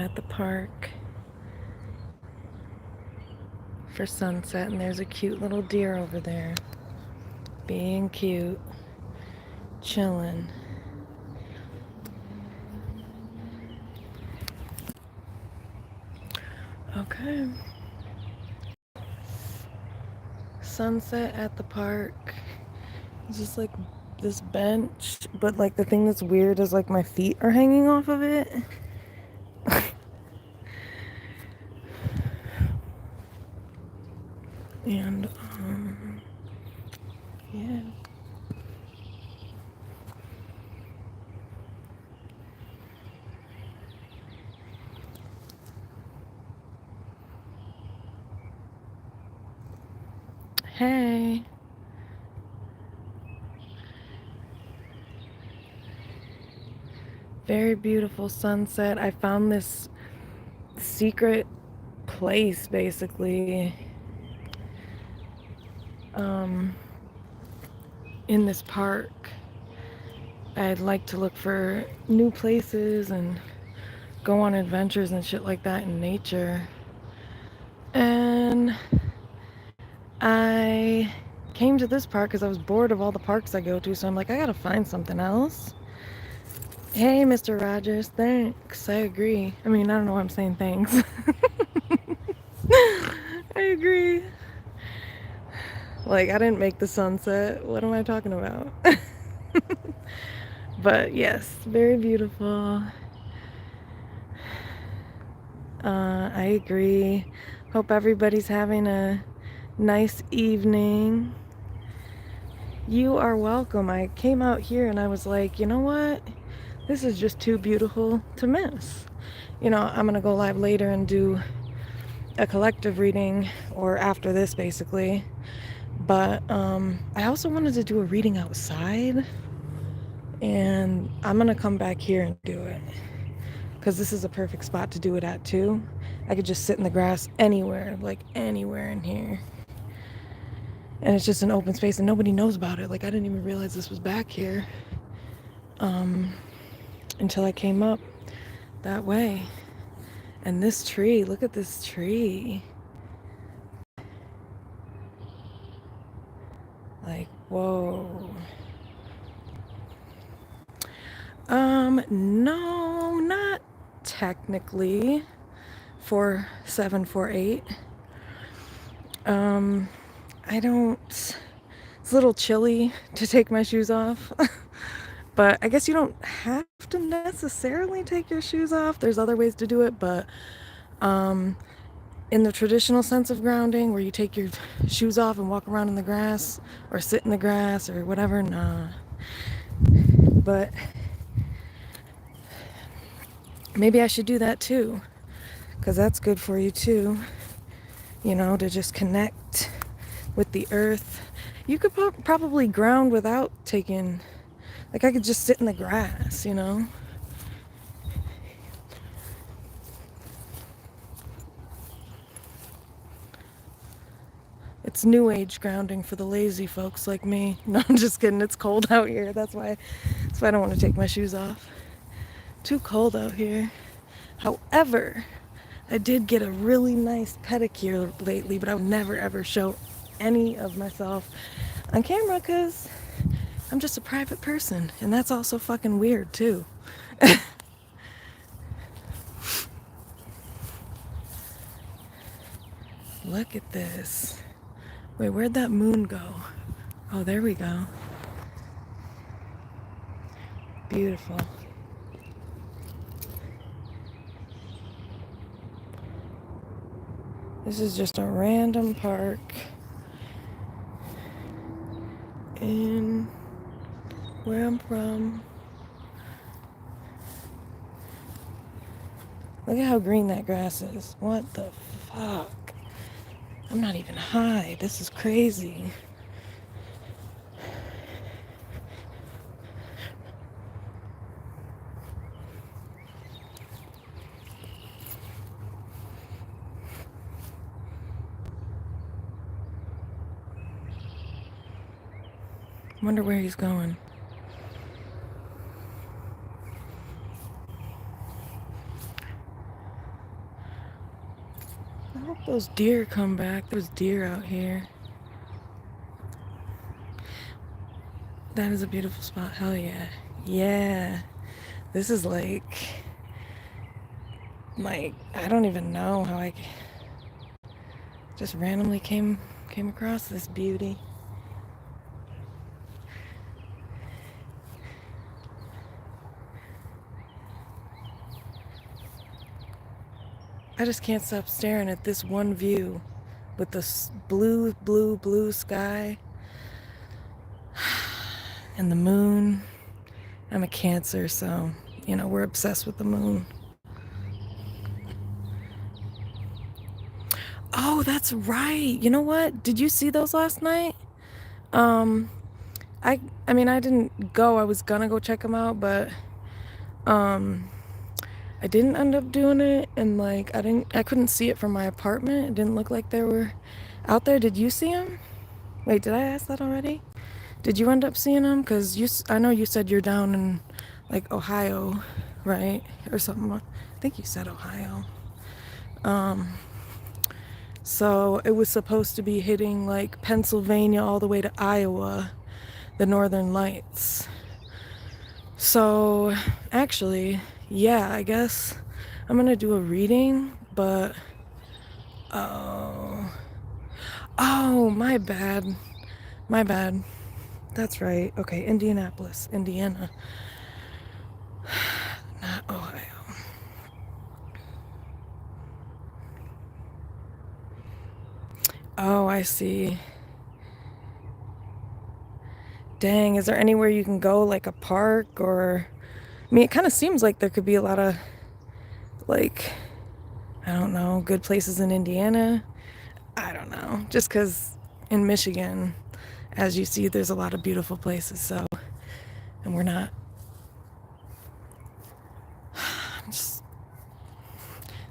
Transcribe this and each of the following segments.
at the park for sunset, and there's a cute little deer over there being cute, chilling. Okay. Sunset at the park. It's just like this bench, but like the thing that's weird is like my feet are hanging off of it. And yeah. Hey. Very beautiful sunset. I found this secret place basically in this park. I'd like to look for new places and go on adventures and shit like that in nature. And I came to this park because I was bored of all the parks I go to, so I'm like, I gotta find something else. Hey, Mr. Rogers, thanks. I agree. I mean, I don't know why I'm saying thanks. I agree. Like, I didn't make the sunset. What am I talking about? But yes, very beautiful. I agree. Hope everybody's having a nice evening. You are welcome. I came out here and I was like, you know what? This is just too beautiful to miss. You know, I'm gonna go live later and do a collective reading, or after this basically. But I also wanted to do a reading outside, and I'm gonna come back here and do it because this is a perfect spot to do it at too. I could just sit in the grass anywhere, like anywhere in here. And it's just an open space and nobody knows about it. Like, I didn't even realize this was back here until I came up that way. And this tree, look at this tree. Like, whoa. No, not technically. 4748. I don't. It's a little chilly to take my shoes off. But I guess you don't have to necessarily take your shoes off. There's other ways to do it, but in the traditional sense of grounding, where you take your shoes off and walk around in the grass or sit in the grass or whatever, nah. But maybe I should do that too, because that's good for you too, you know, to just connect with the earth. You could probably ground without taking, like, I could just sit in the grass, you know. It's new age grounding for the lazy folks like me. No, I'm just kidding. It's cold out here. That's why I don't want to take my shoes off. Too cold out here. However, I did get a really nice pedicure lately, but I would never ever show any of myself on camera because I'm just a private person, and that's also fucking weird too. Look at this. Wait, where'd that moon go? Oh, there we go. Beautiful. This is just a random park in where I'm from. Look at how green that grass is. What the fuck? I'm not even high. This is crazy. Wonder where he's going. I hope those deer come back. There's deer out here. That is a beautiful spot. Hell yeah. Yeah. This is like I don't even know how I just randomly came across this beauty. I just can't stop staring at this one view with the blue sky and the moon. I'm a Cancer, so, you know, we're obsessed with the moon. Oh, that's right. You know what? Did you see those last night? Um, I mean, I didn't go. I was gonna go check them out, but I didn't end up doing it, and like I couldn't see it from my apartment. It didn't look like they were out there. Did you see them? Wait, did I ask that already? Did you end up seeing them? Cause I know you said you're down in like Ohio, right, or something. I think you said Ohio. So it was supposed to be hitting like Pennsylvania all the way to Iowa, the Northern Lights. So actually, yeah, I guess I'm gonna do a reading, but oh, my bad. My bad. That's right. Okay, Indianapolis, Indiana, not Ohio. Oh, I see. Dang, is there anywhere you can go, like a park or... I mean, it kind of seems like there could be a lot of, like, I don't know, good places in Indiana. I don't know. Just because in Michigan, as you see, there's a lot of beautiful places, so... And we're not... Just,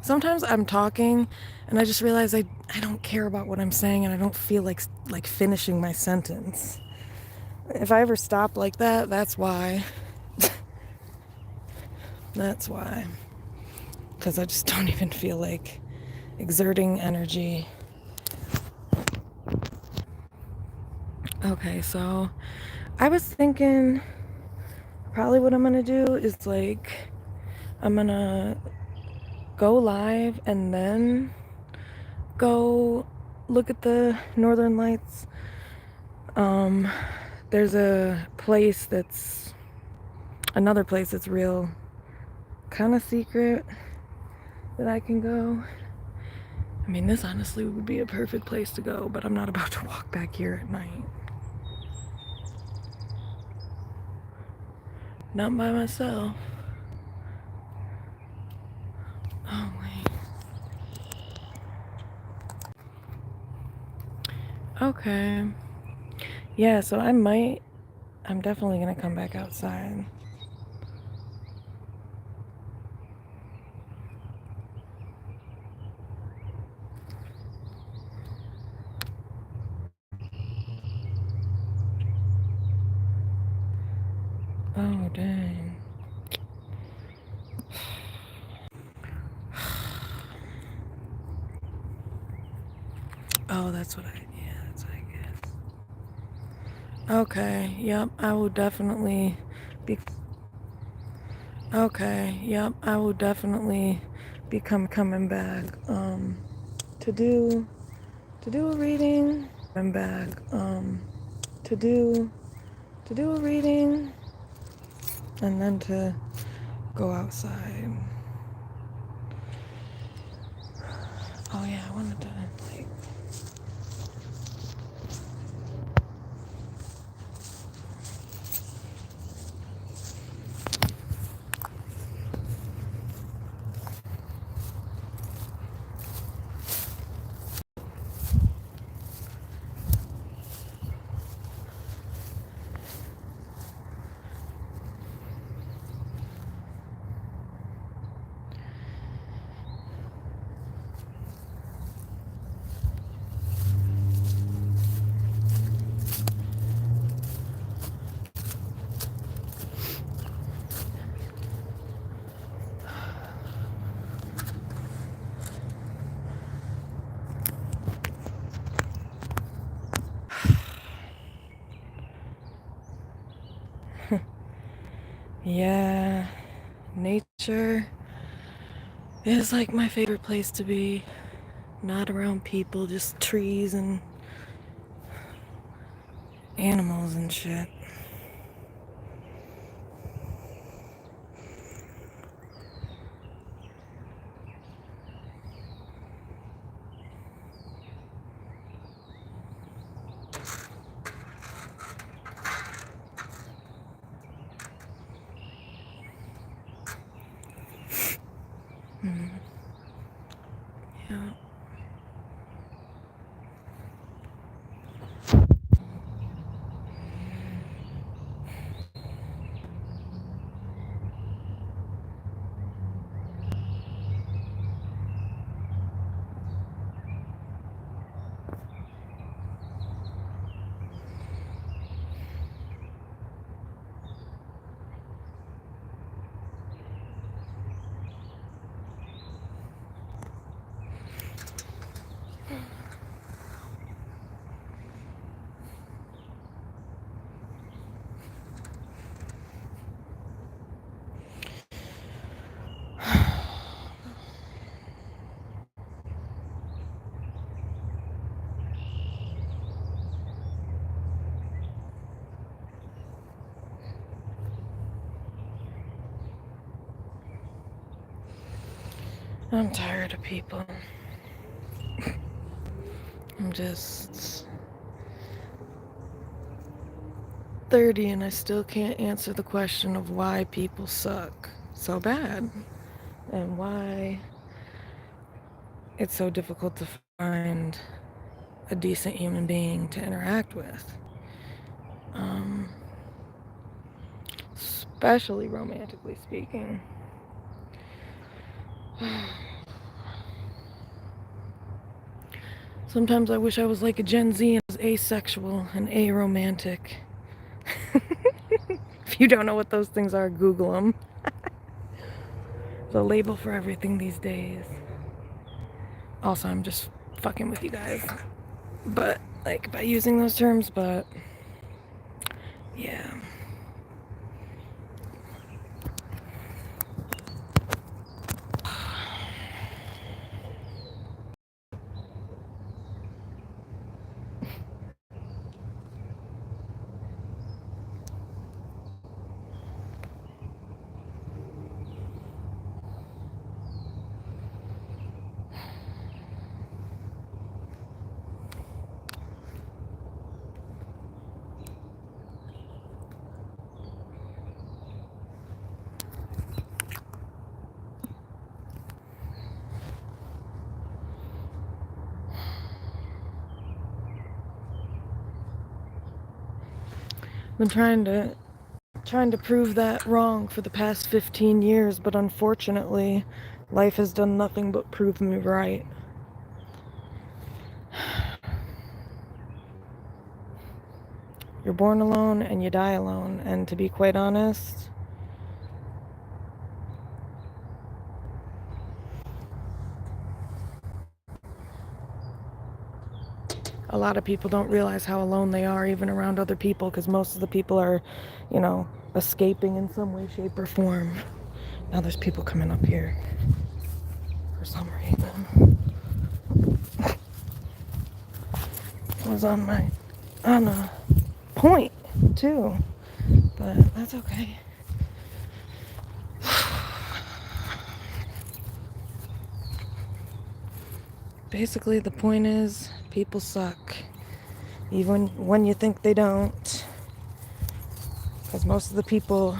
sometimes I'm talking and I just realize I don't care about what I'm saying and I don't feel like finishing my sentence. If I ever stop like that, that's why. That's why. Because I just don't even feel like exerting energy. Okay, so I was thinking probably what I'm gonna do is like I'm gonna go live and then go look at the Northern Lights. There's another place that's real kind of secret that I can go. I mean, this honestly would be a perfect place to go, but I'm not about to walk back here at night. Not by myself. Oh, wait. Okay. Yeah, so I'm definitely gonna come back outside. Oh, dang. Oh, that's what I guess. Okay, yep, I will definitely be... Okay, yep, I will definitely be coming back, to do a reading. I'm back, to do a reading, and then to go outside. Oh yeah, I wanted to, like... Yeah, nature is like my favorite place to be. Not around people, just trees and animals and shit. Yeah. I'm tired of people. I'm just 30 and I still can't answer the question of why people suck so bad and why it's so difficult to find a decent human being to interact with. Um, Especially romantically speaking. Sometimes I wish I was like a Gen Z and was asexual and aromantic. If you don't know what those things are, Google them. The label for everything these days. Also, I'm just fucking with you guys. But, like, by using those terms, but yeah. Been trying to prove that wrong for the past 15 years, but unfortunately, life has done nothing but prove me right. You're born alone and you die alone, and to be quite honest, a lot of people don't realize how alone they are even around other people, because most of the people are, you know, escaping in some way, shape, or form. Now there's people coming up here for some reason. I was on a point too, but that's okay. Basically, the point is people suck, even when you think they don't, because most of the people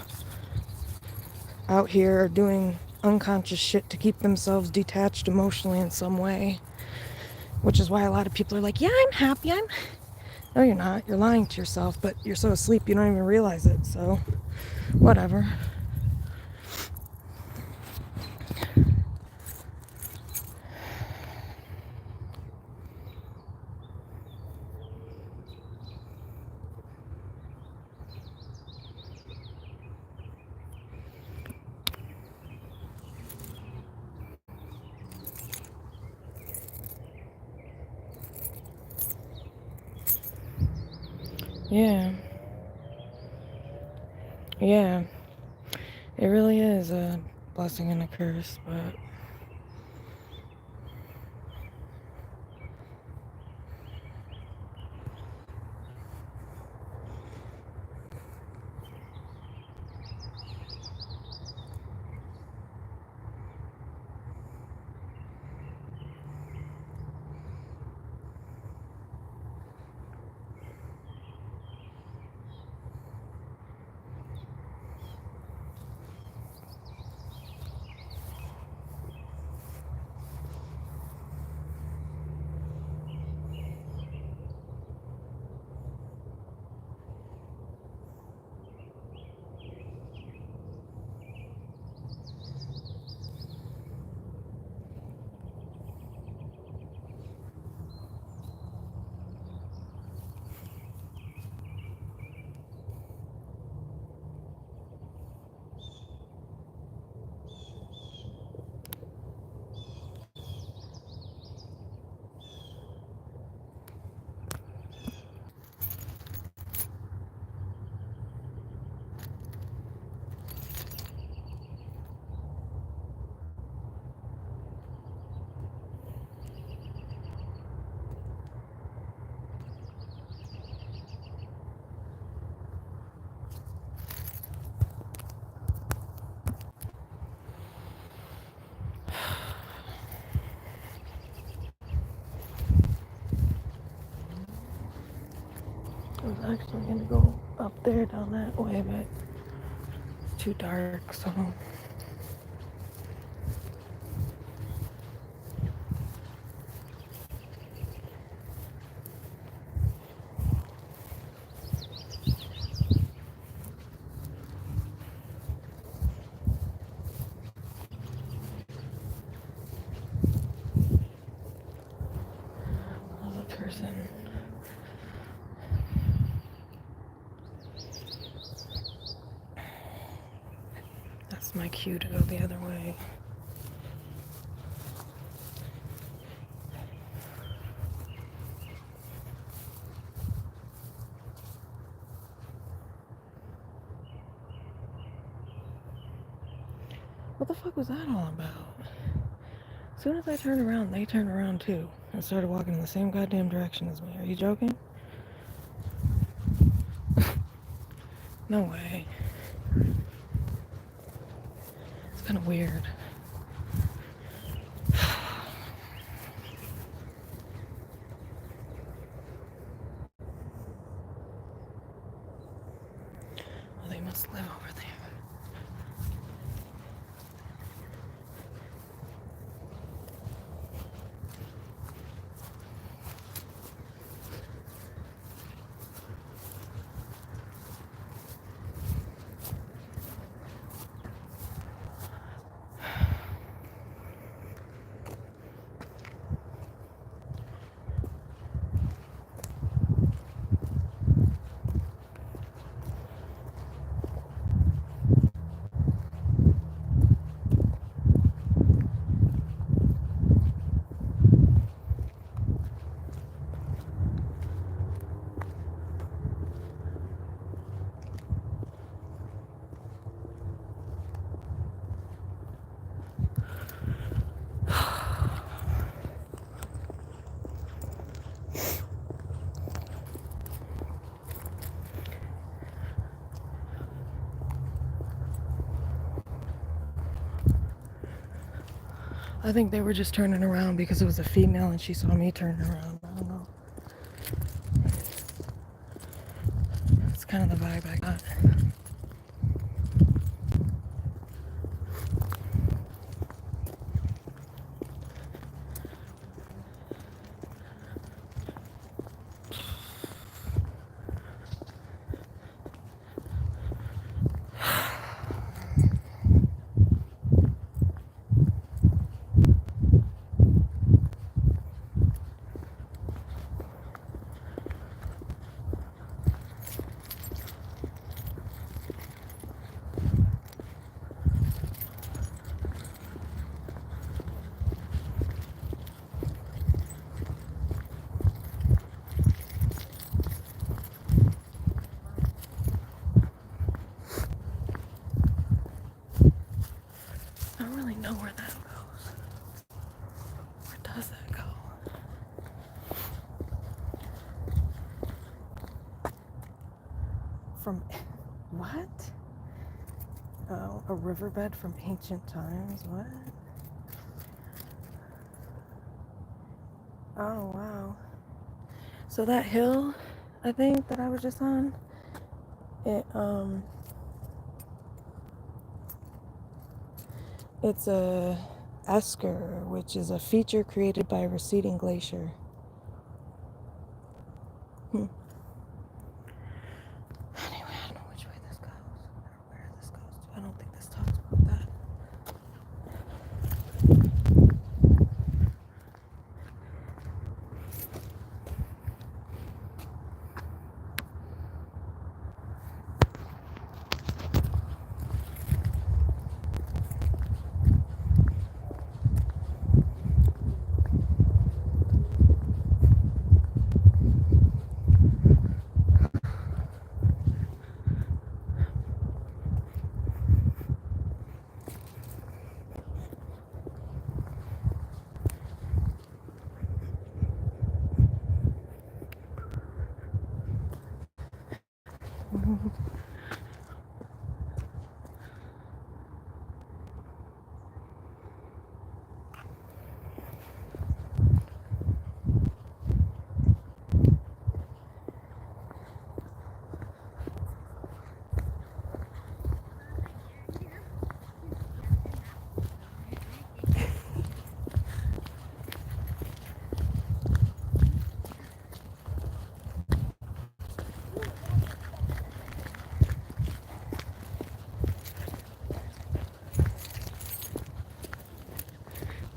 out here are doing unconscious shit to keep themselves detached emotionally in some way, which is why a lot of people are like, yeah, I'm happy, no, you're not, you're lying to yourself, but you're so asleep you don't even realize it, so whatever. Yeah. Yeah. It really is a blessing and a curse, but I was actually gonna go up there down that way, but it's too dark, so. Another person. That's my cue to go the other way. What the fuck was that all about? As soon as I turned around, they turned around too and started walking in the same goddamn direction as me. Are you joking? No way. It's kind of weird. Well, they must live over there. I think they were just turning around because it was a female and she saw me turning around. I don't know. It's kind of the vibe I got. does that go? From what? Oh, a riverbed from ancient times. What? Oh, wow. So that hill, I think, that I was just on, it's a esker, which is a feature created by a receding glacier. Anyway, I don't know which way this goes, or where this goes to. I don't think this talks about that.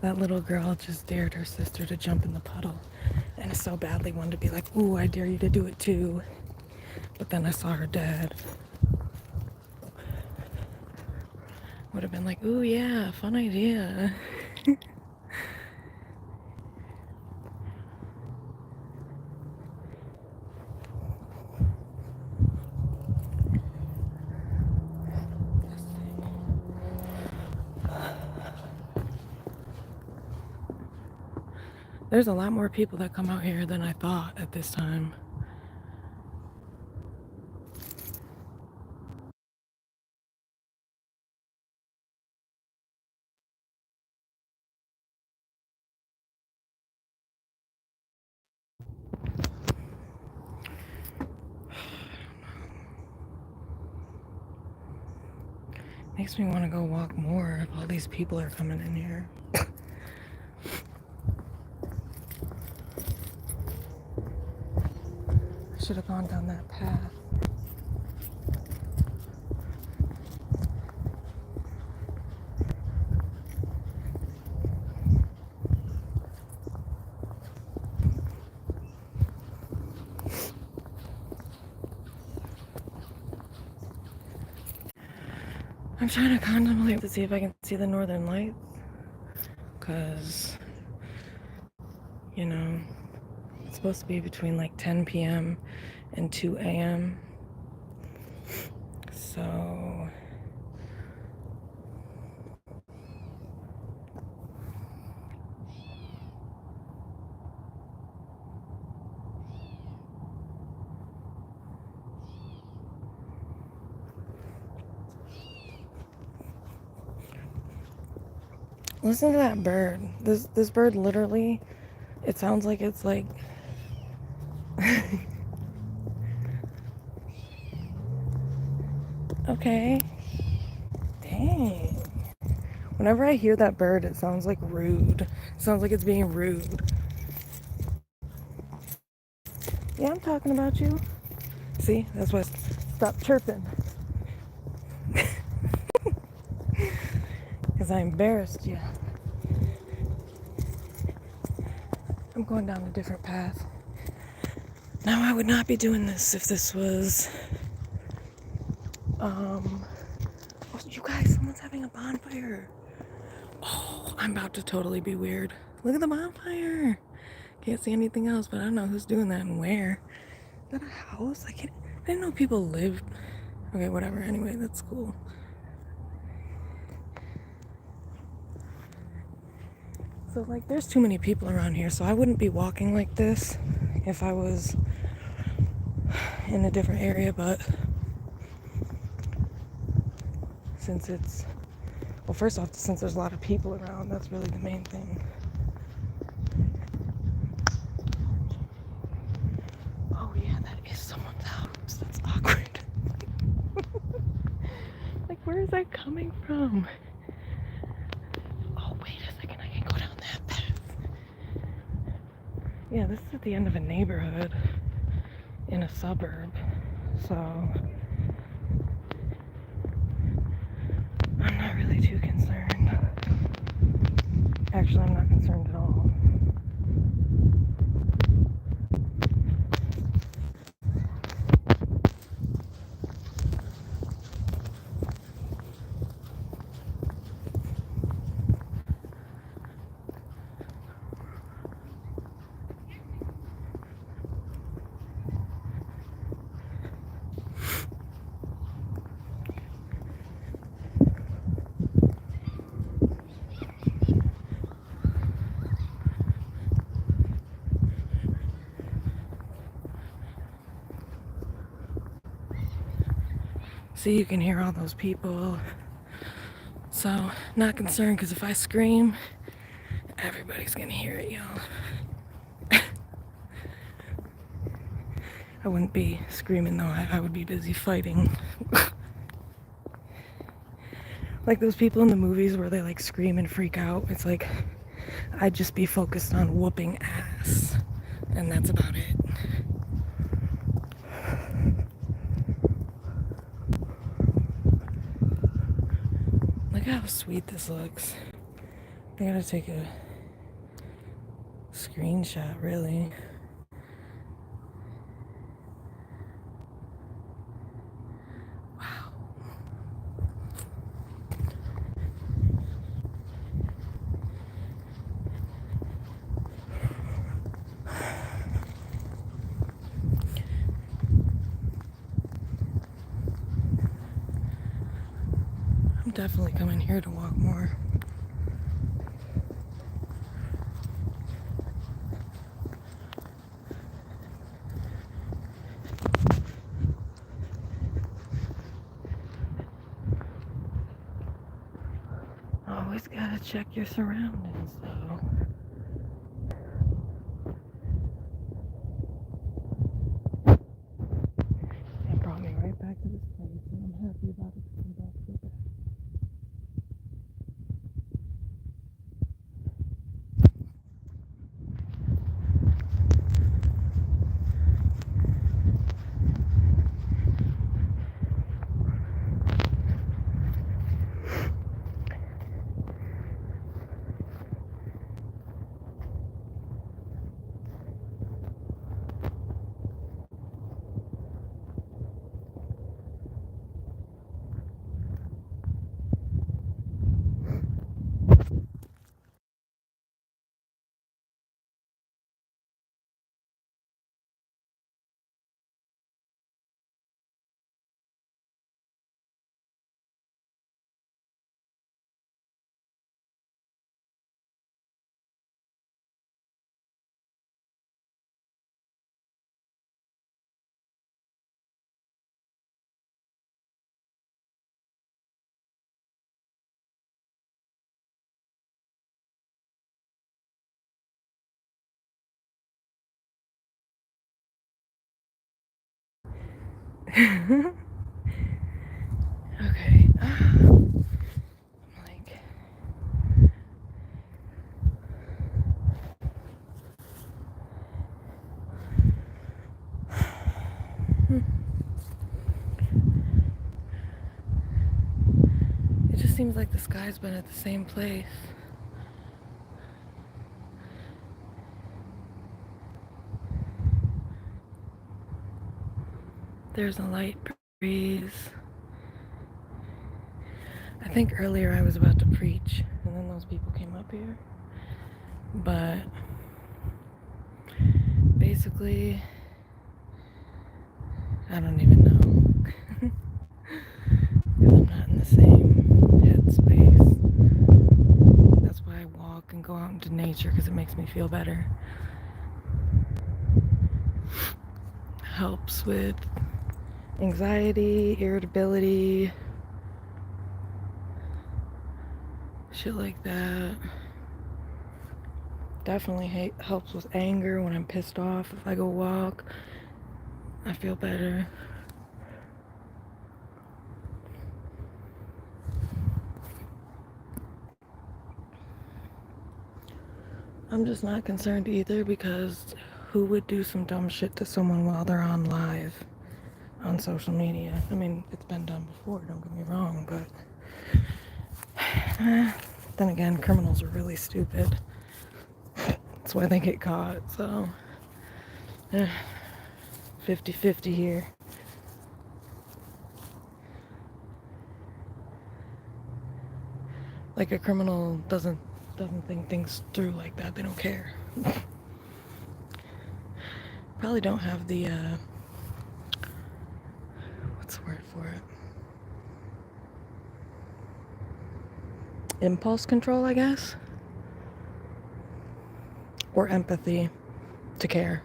That little girl just dared her sister to jump in the puddle, and so badly wanted to be like, ooh, I dare you to do it too. But then I saw her dad. Would have been like, ooh, yeah, fun idea. There's a lot more people that come out here than I thought at this time. Makes me want to go walk more if all these people are coming in here. I should have gone down that path. I'm trying to contemplate to see if I can see the northern lights. Because, you know, it's supposed to be between like 10 p.m. and 2 a.m. So listen to that bird. This bird literally, it sounds like it's like okay. Dang. Whenever I hear that bird, it sounds like rude. It sounds like it's being rude. Yeah, I'm talking about you. See, that's why. Stop chirping. Because I embarrassed you. I'm going down a different path. Now, I would not be doing this if this was, oh, you guys, someone's having a bonfire. Oh, I'm about to totally be weird. Look at the bonfire. Can't see anything else, but I don't know who's doing that and where. Is that a house? I didn't know people lived. Okay, whatever. Anyway, that's cool. So like there's too many people around here, so I wouldn't be walking like this if I was in a different area, but since it's, well, first off, since there's a lot of people around, that's really the main thing. Oh yeah, that is someone's house. That's awkward. Like, where is that coming from? Oh, wait a second, I can go down that path. Yeah, this is at the end of a neighborhood in a suburb, so I'm not really too concerned. Actually, I'm not concerned at all. See, you can hear all those people. So, not concerned, because if I scream, everybody's gonna hear it, y'all. I wouldn't be screaming though, I would be busy fighting. Like those people in the movies where they like scream and freak out. It's like, I'd just be focused on whooping ass. And that's about it. Look how sweet this looks. I gotta take a screenshot, really. Wow. I'm definitely coming here to walk more. Always gotta check your surroundings, though. It brought me right back to this place, and I'm happy about it. I'm about to go back. Okay. Like, it just seems like the sky's been at the same place. There's a light breeze. I think earlier I was about to preach, and then those people came up here. But basically, I don't even know. Because I'm not in the same headspace. That's why I walk and go out into into nature because it makes me feel better. Helps with anxiety, irritability, shit like that. Definitely helps with anger when I'm pissed off. If I go walk, I feel better. I'm just not concerned either, because who would do some dumb shit to someone while they're on live on social media? I mean, it's been done before, don't get me wrong, but then again, criminals are really stupid. That's why they get caught, so 50-50 here. Like, a criminal doesn't think things through like that. They don't care. Probably don't have the what's the word for it? Impulse control, I guess, or empathy to care.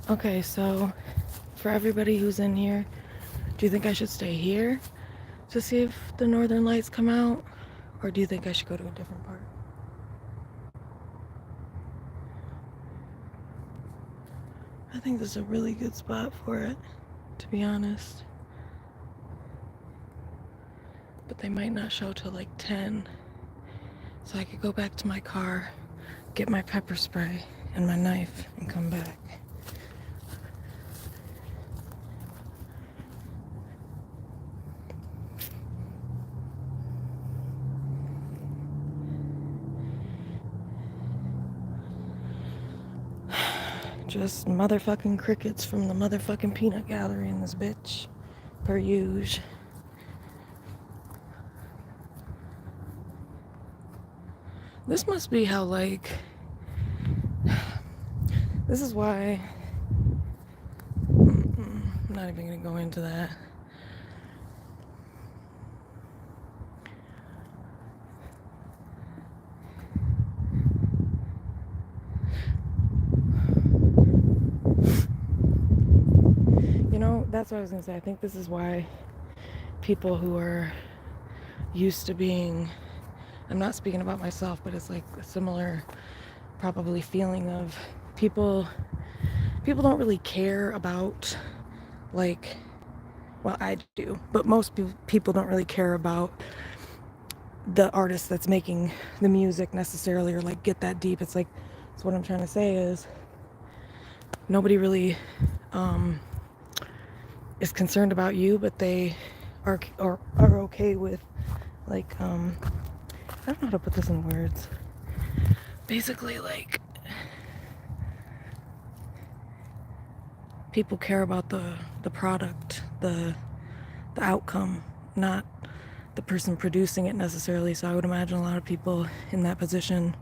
Okay, so for everybody who's in here, do you think I should stay here to see if the northern lights come out? Or do you think I should go to a different part? I think this is a really good spot for it, to be honest. But they might not show till like 10. So I could go back to my car, get my pepper spray and my knife, and come back. Just motherfucking crickets from the motherfucking peanut gallery in this bitch, per usual. This must be how, like, this is why, I'm not even gonna go into that. You know, that's what I was gonna say. I think this is why people who are used to being, I'm not speaking about myself, but it's like a similar probably feeling of people don't really care about, like, well, I do, but most people don't really care about the artist that's making the music necessarily, or like get that deep. It's like, that's what I'm trying to say is nobody really is concerned about you, but they are okay with, like, I don't know how to put this in words. Basically, like, people care about the product, the outcome, not the person producing it necessarily. So I would imagine a lot of people in that position,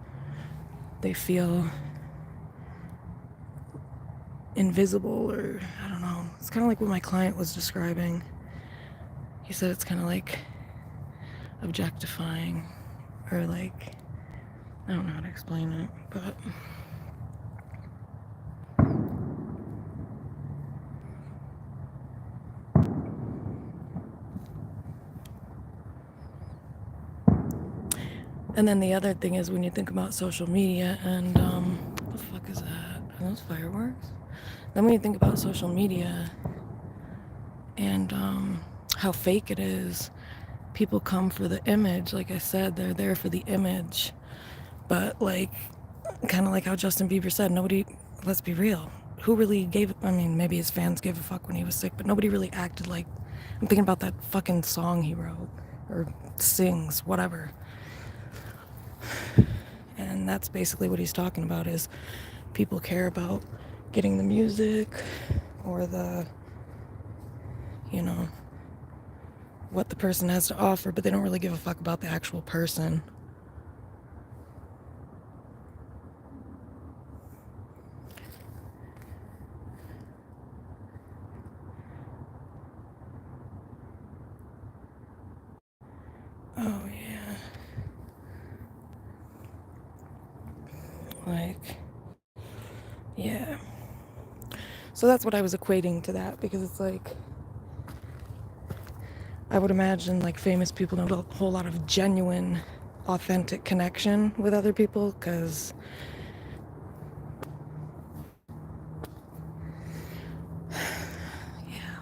they feel invisible, or I don't know. It's kind of like what my client was describing. He said it's kind of like objectifying, or like, I don't know how to explain it, but and then the other thing is, when you think about social media and what the fuck is that? Are those fireworks? Then when you think about social media and how fake it is, people come for the image. Like I said, they're there for the image. But like, kind of like how Justin Bieber said, nobody, let's be real, who really gave, I mean, maybe his fans gave a fuck when he was sick, but nobody really acted like, I'm thinking about that fucking song he wrote, or sings, whatever. And that's basically what he's talking about, is people care about getting the music, or the, you know, what the person has to offer, but they don't really give a fuck about the actual person. Yeah. So that's what I was equating to that, because it's like, I would imagine like famous people don't have a whole lot of genuine, authentic connection with other people, because yeah.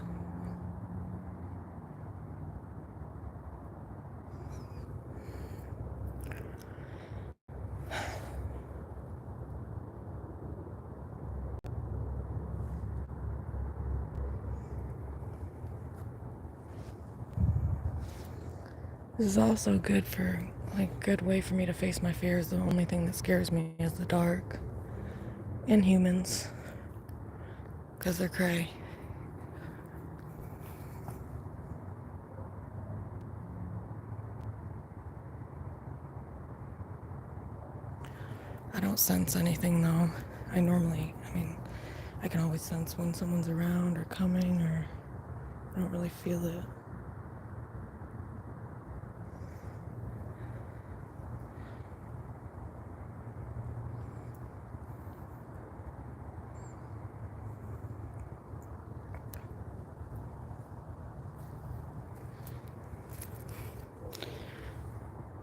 This is also good for, like, good way for me to face my fears. The only thing that scares me is the dark and humans, because they're cray. I don't sense anything though. I mean, I can always sense when someone's around or coming, or I don't really feel it.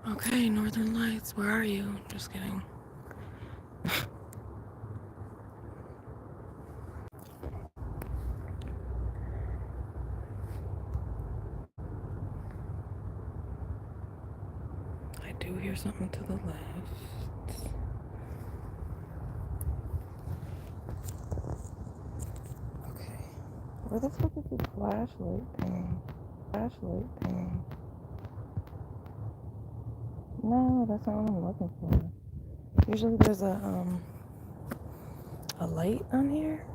Okay, Northern Lights, where are you? Just kidding. I do hear something to the left. Okay. Where the fuck is the flashlight thing? Flashlight thing. No, that's not what I'm looking for. Usually there's a light on here.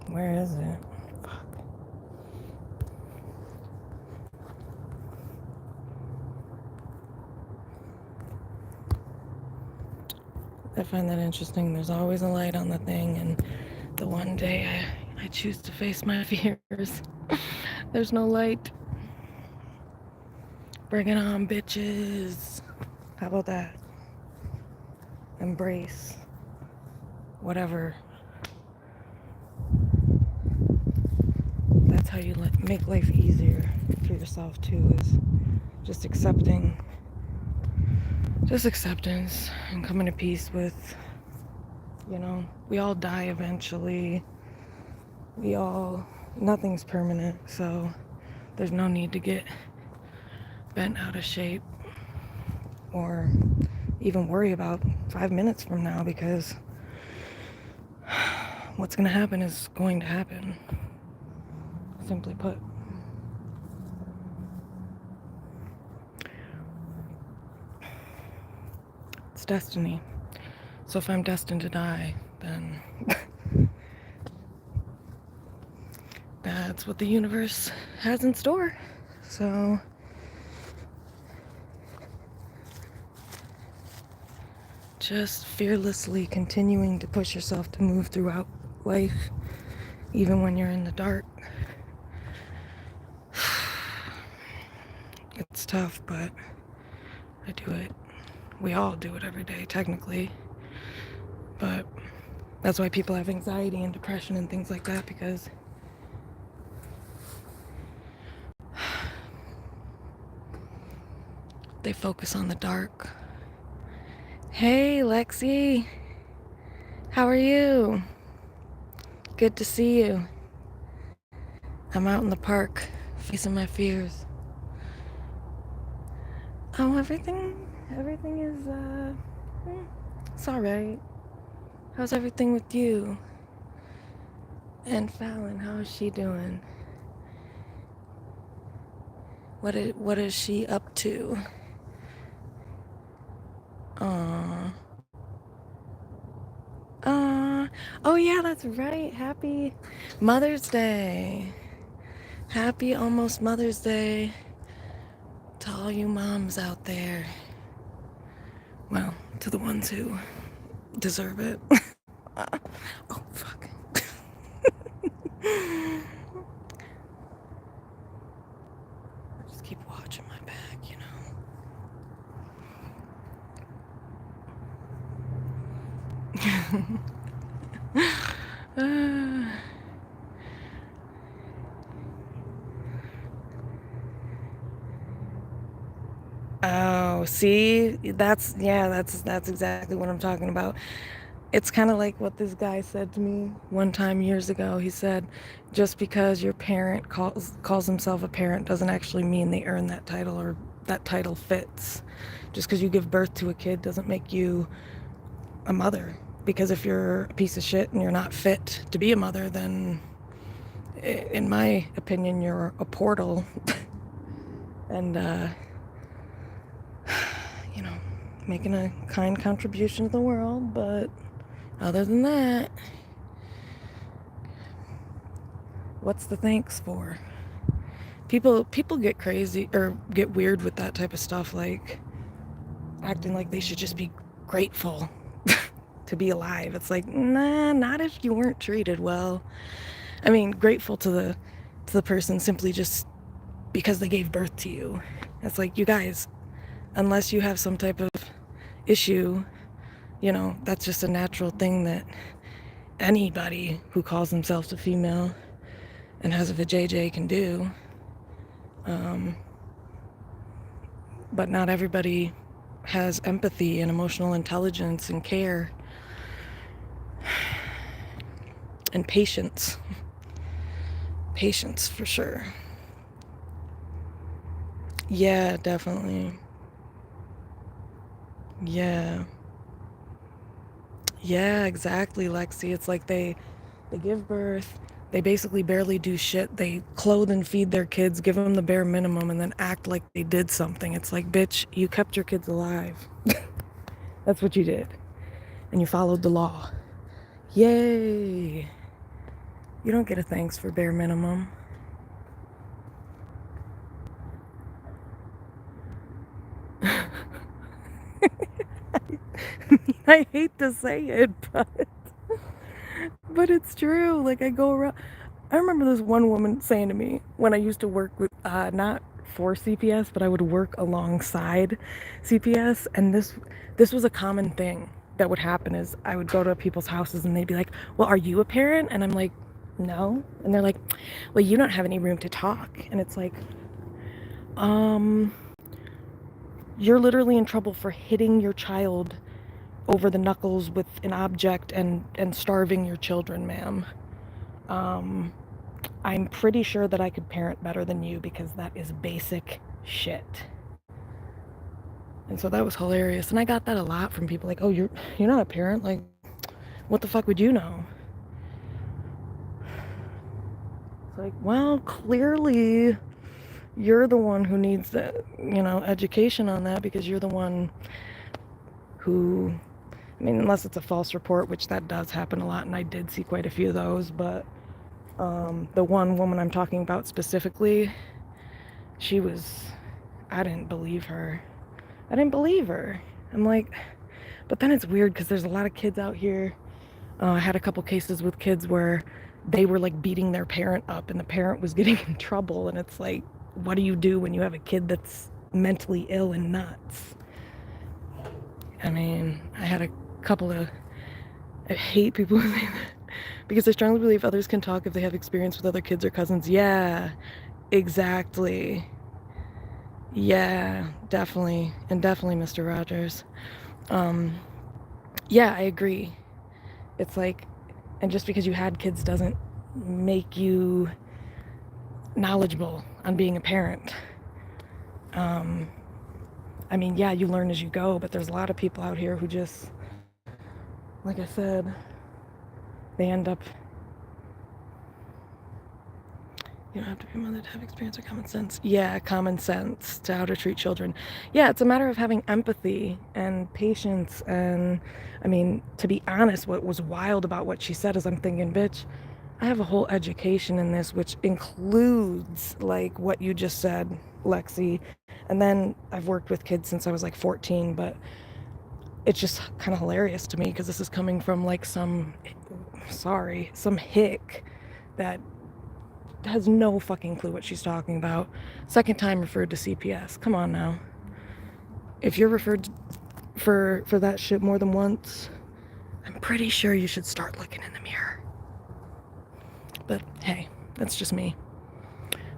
Where is it? Fuck. I find that interesting. There's always a light on the thing, and the one day I choose to face my fears, there's no light. Bring it on, bitches. How about that? Embrace whatever. That's how you make life easier for yourself too, is just accepting, just acceptance and coming to peace with, we all die eventually. Nothing's permanent, so there's no need to get bent out of shape or even worry about 5 minutes from now, because what's going to happen is going to happen, simply put. It's destiny. So if I'm destined to die, then that's what the universe has in store. So just fearlessly continuing to push yourself to move throughout life, even when you're in the dark. It's tough, but I do it. We all do it every day, technically. But that's why people have anxiety and depression and things like that, because they focus on the dark. Hey, Lexi. How are you? Good to see you. I'm out in the park, facing my fears. Oh, everything is, it's alright. How's everything with you? And Fallon, how is she doing? What is she up to? Oh yeah, that's right. Happy Mother's Day. Happy almost Mother's Day to all you moms out there. Well, to the ones who deserve it. Oh, fuck. I just keep watching my back, Oh, see, that's exactly what I'm talking about. It's kind of like what this guy said to me one time years ago. He said, just because your parent calls himself a parent doesn't actually mean they earn that title or that title fits. Just because you give birth to a kid doesn't make you a mother. Because if you're a piece of shit and you're not fit to be a mother, then in my opinion, you're a portal. And, you know, making a kind contribution to the world, but other than that, what's the thanks for? People get crazy or get weird with that type of stuff, like acting like they should just be grateful to be alive. It's like, nah, not if you weren't treated well. I mean, grateful to the person simply just because they gave birth to you. It's like, you guys, unless you have some type of issue, you know, that's just a natural thing that anybody who calls themselves a female and has a vajayjay can do. But not everybody has empathy and emotional intelligence and care and patience. Patience for sure. Yeah, definitely. Yeah. Yeah, exactly, Lexi. It's like they give birth, they basically barely do shit. They clothe and feed their kids, give them the bare minimum, and then act like they did something. It's like, bitch, you kept your kids alive. That's what you did. And you followed the law. Yay. You don't get a thanks for bare minimum. I hate to say it, but it's true. Like, I go around. I remember this one woman saying to me when I used to work with, not for CPS, but I would work alongside CPS, and this was a common thing that would happen is I would go to people's houses and they'd be like, "Well, are you a parent?" And I'm like, "No." And they're like, "Well, you don't have any room to talk." And it's like, um, you're literally in trouble for hitting your child over the knuckles with an object and starving your children, ma'am. I'm pretty sure that I could parent better than you because that is basic shit. And so that was hilarious. And I got that a lot from people like, "Oh, you're not a parent. Like, what the fuck would you know?" It's like, well, clearly you're the one who needs the, education on that because you're the one who, I mean, unless it's a false report, which that does happen a lot, and I did see quite a few of those, but the one woman I'm talking about specifically, I didn't believe her. I didn't believe her. I'm like, but then it's weird because there's a lot of kids out here. I had a couple cases with kids where they were like beating their parent up and the parent was getting in trouble. And it's like, what do you do when you have a kid that's mentally ill and nuts? I mean, I had a couple of, I hate people who say that because I strongly believe others can talk if they have experience with other kids or cousins. Yeah, exactly. Yeah, definitely. And definitely, Mr. Rogers. Yeah, I agree. It's like, and just because you had kids doesn't make you knowledgeable on being a parent. I mean, yeah, you learn as you go, but there's a lot of people out here who just, like I said, they end up, you don't have to be a mother to have experience or common sense. Yeah, common sense to how to treat children. Yeah, it's a matter of having empathy and patience. And I mean, to be honest, what was wild about what she said is I'm thinking, bitch, I have a whole education in this, which includes like what you just said, Lexi. And then I've worked with kids since I was like 14, but it's just kind of hilarious to me because this is coming from like some hick that has no fucking clue what she's talking about. Second time referred to CPS. Come on now. If you're referred for that shit more than once, I'm pretty sure you should start looking in the mirror. But hey, that's just me.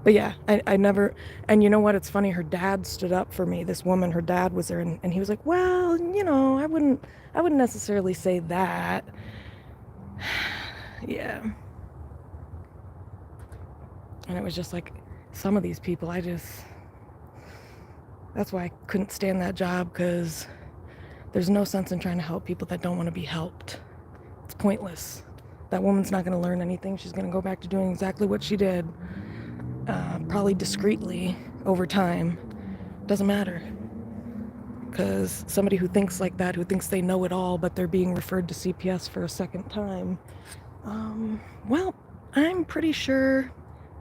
But yeah, I never, and you know what? It's funny. Her dad stood up for me. This woman, her dad was there, and he was like, "Well, I wouldn't necessarily say that." Yeah. And it was just like, some of these people, that's why I couldn't stand that job, because there's no sense in trying to help people that don't want to be helped. It's pointless. That woman's not going to learn anything. She's going to go back to doing exactly what she did, probably discreetly over time. Doesn't matter. Because somebody who thinks like that, who thinks they know it all, but they're being referred to CPS for a second time, well, I'm pretty sure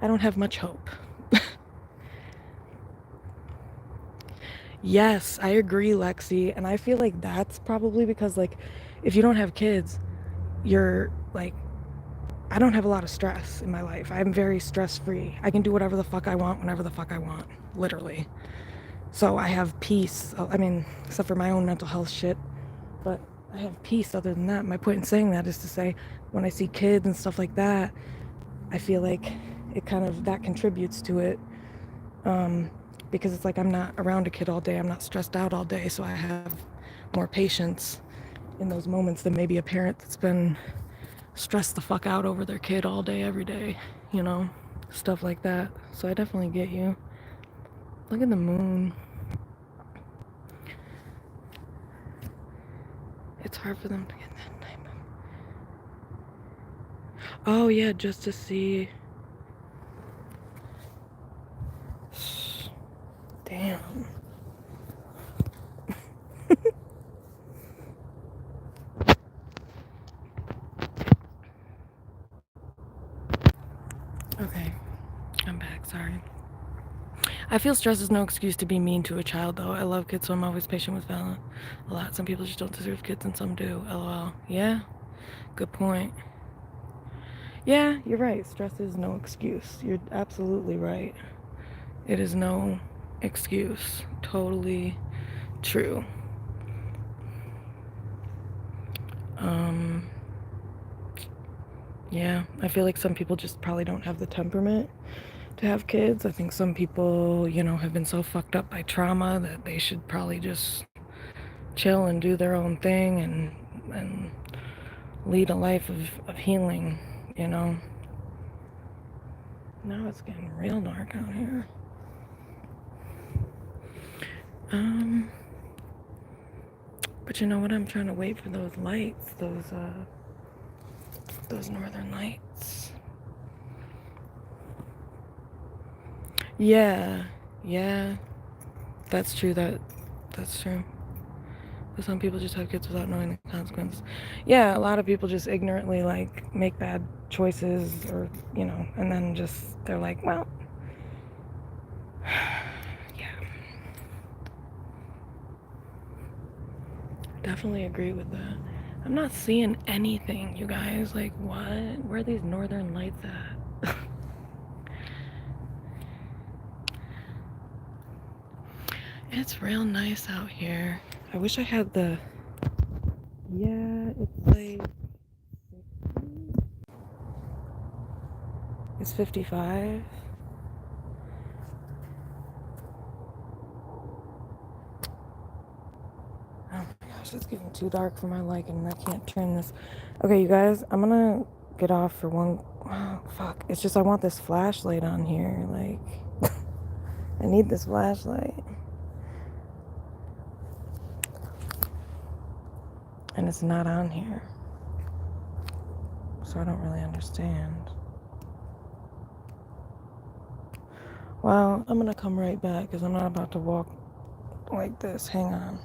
I don't have much hope. Yes, I agree, Lexi. And I feel like that's probably because, like, if you don't have kids, you're like, I don't have a lot of stress in my life. I'm very stress free. I can do whatever the fuck I want whenever the fuck I want, literally. So I have peace. I mean, except for my own mental health shit, but I have peace other than that. My point in saying that is to say, when I see kids and stuff like that, I feel like it kind of, that contributes to it. Because it's like I'm not around a kid all day, I'm not stressed out all day, so I have more patience in those moments than maybe a parent that's been stressed the fuck out over their kid all day, every day, stuff like that. So I definitely get you. Look at the moon. It's hard for them to get that type of... Oh yeah, just to see... Damn. Okay, I'm back, sorry. I feel stress is no excuse to be mean to a child, though. I love kids, so I'm always patient with Vala. A lot. Some people just don't deserve kids, and some do. LOL. Yeah, good point. Yeah, you're right. Stress is no excuse. You're absolutely right. It is no excuse. Totally true. Yeah, I feel like some people just probably don't have the temperament to have kids. I think some people, have been so fucked up by trauma that they should probably just chill and do their own thing and lead a life of healing, Now it's getting real dark out here. But you know what? I'm trying to wait for those lights, those northern lights. Yeah, that's true. That's true. But some people just have kids without knowing the consequences. Yeah, a lot of people just ignorantly make bad choices, or and then just they're like, well, yeah. Definitely agree with that. I'm not seeing anything, you guys. Like, what? Where are these northern lights at? It's real nice out here. I wish I had the... Yeah, it's like... It's 55. Oh my gosh, it's getting too dark for my liking, and I can't turn this. Okay, you guys, I'm gonna get off for one... Oh, fuck. It's just I want this flashlight on here. Like, I need this flashlight. And it's not on here. So I don't really understand. Well, I'm gonna come right back because I'm not about to walk like this. Hang on.